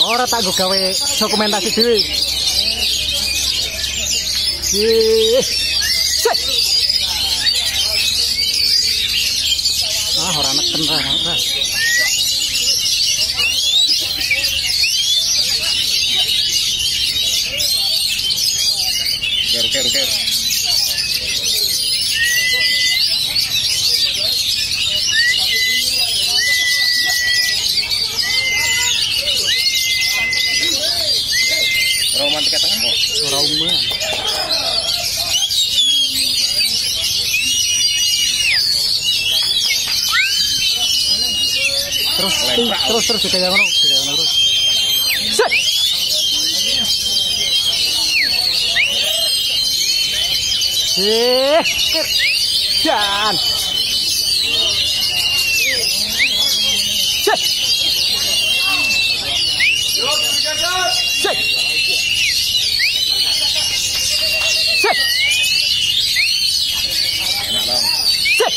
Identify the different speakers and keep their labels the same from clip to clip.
Speaker 1: Ora tak nggo gawe dokumentasi dhewe. Set. Ah, ora neken ra.
Speaker 2: Ker. Romantika tengah kok.
Speaker 1: Rauman. Terus kayak ngono, terus. Set. Dan. Set. Set. Set.
Speaker 2: Enak dong.
Speaker 1: Set. Set.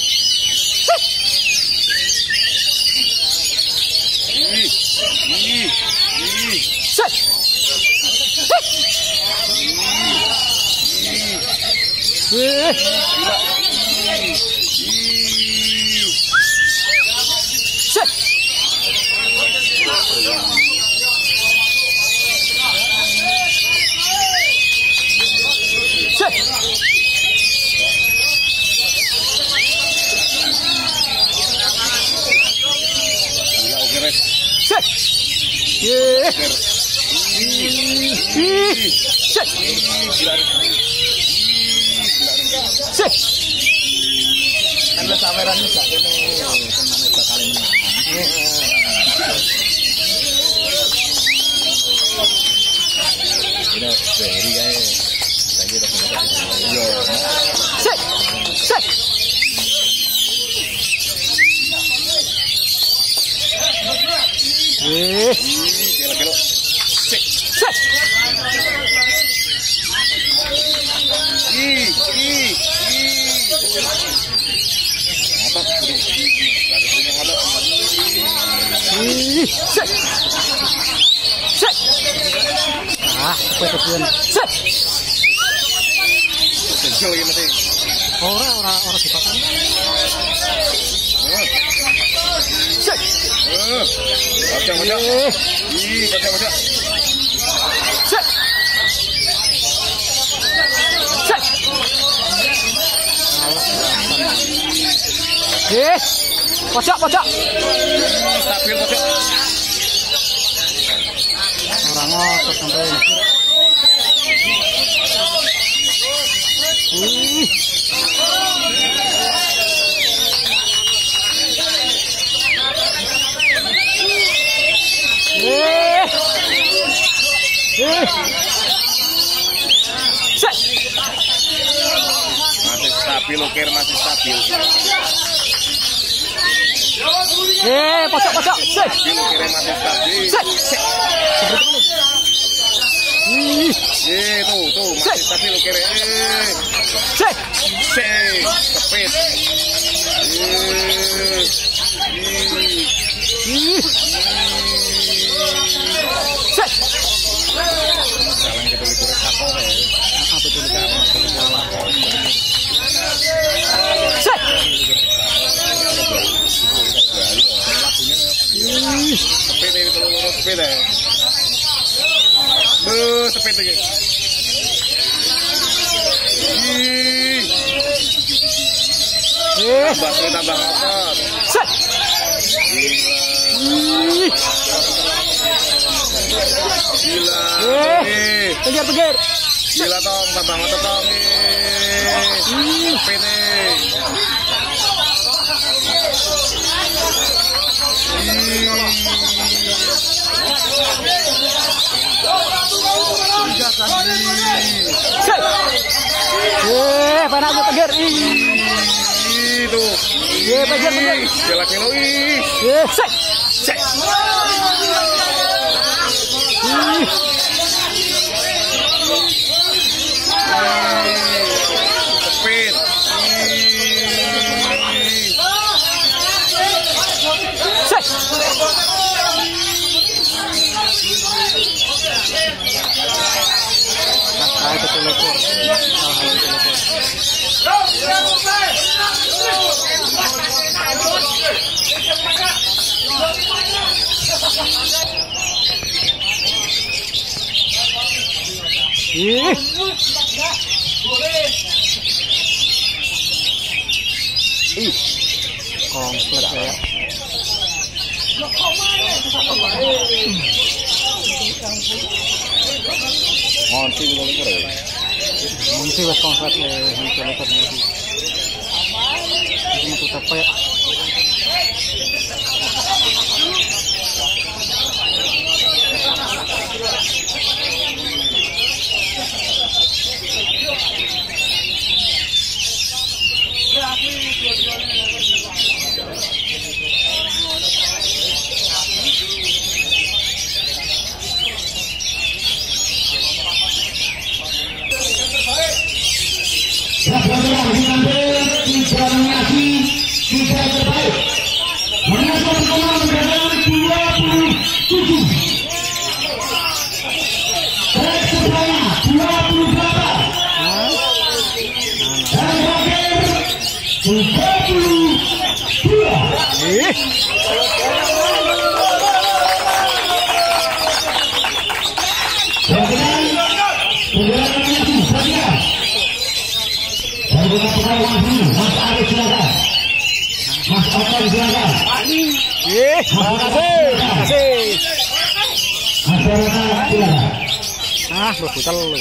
Speaker 1: Set. Set. Set. Set.
Speaker 2: Karena saweran ini gak kene teman bakal menang. Ini dari kae saiki udah yo.
Speaker 1: Set. Set.
Speaker 2: Kilo. Set.
Speaker 1: Set. Set. Set. Ah, kepedean. Set.
Speaker 2: Kecil lagi mati.
Speaker 1: Ora dipakan. Set.
Speaker 2: Baca. Baca.
Speaker 1: Set. Set. Pojok.
Speaker 2: Stabil pojok.
Speaker 1: Orang ngotot sampai Set.
Speaker 2: Masih stabil, Ker, masih stabil.
Speaker 1: Pojok. Set.
Speaker 2: Stabil, Ker, masih stabil.
Speaker 1: Set.
Speaker 2: Tuh, masih stabil, Ker.
Speaker 1: Set.
Speaker 2: Cepet.
Speaker 1: Set.
Speaker 2: Jalan kita likur satu ya.
Speaker 1: Apa itu Set.
Speaker 2: Sepeda itu lurus sepeda. Sepeda ya. Tambah apa?
Speaker 1: Set.
Speaker 2: Gila.
Speaker 1: Pinggir.
Speaker 2: Gila tong, tambah mata tong. Sepeda.
Speaker 1: Set. Panas aku pinggir.
Speaker 2: Itu.
Speaker 1: Pinggir.
Speaker 2: Gila kilo.
Speaker 1: Set.
Speaker 2: Speed.
Speaker 1: Set. telepon. Ih. Ih. Komplit ya.
Speaker 2: Monty belum keren.
Speaker 1: Monty was komplit ya, telepon ini. Ini tuh apa ya? Berputar lu.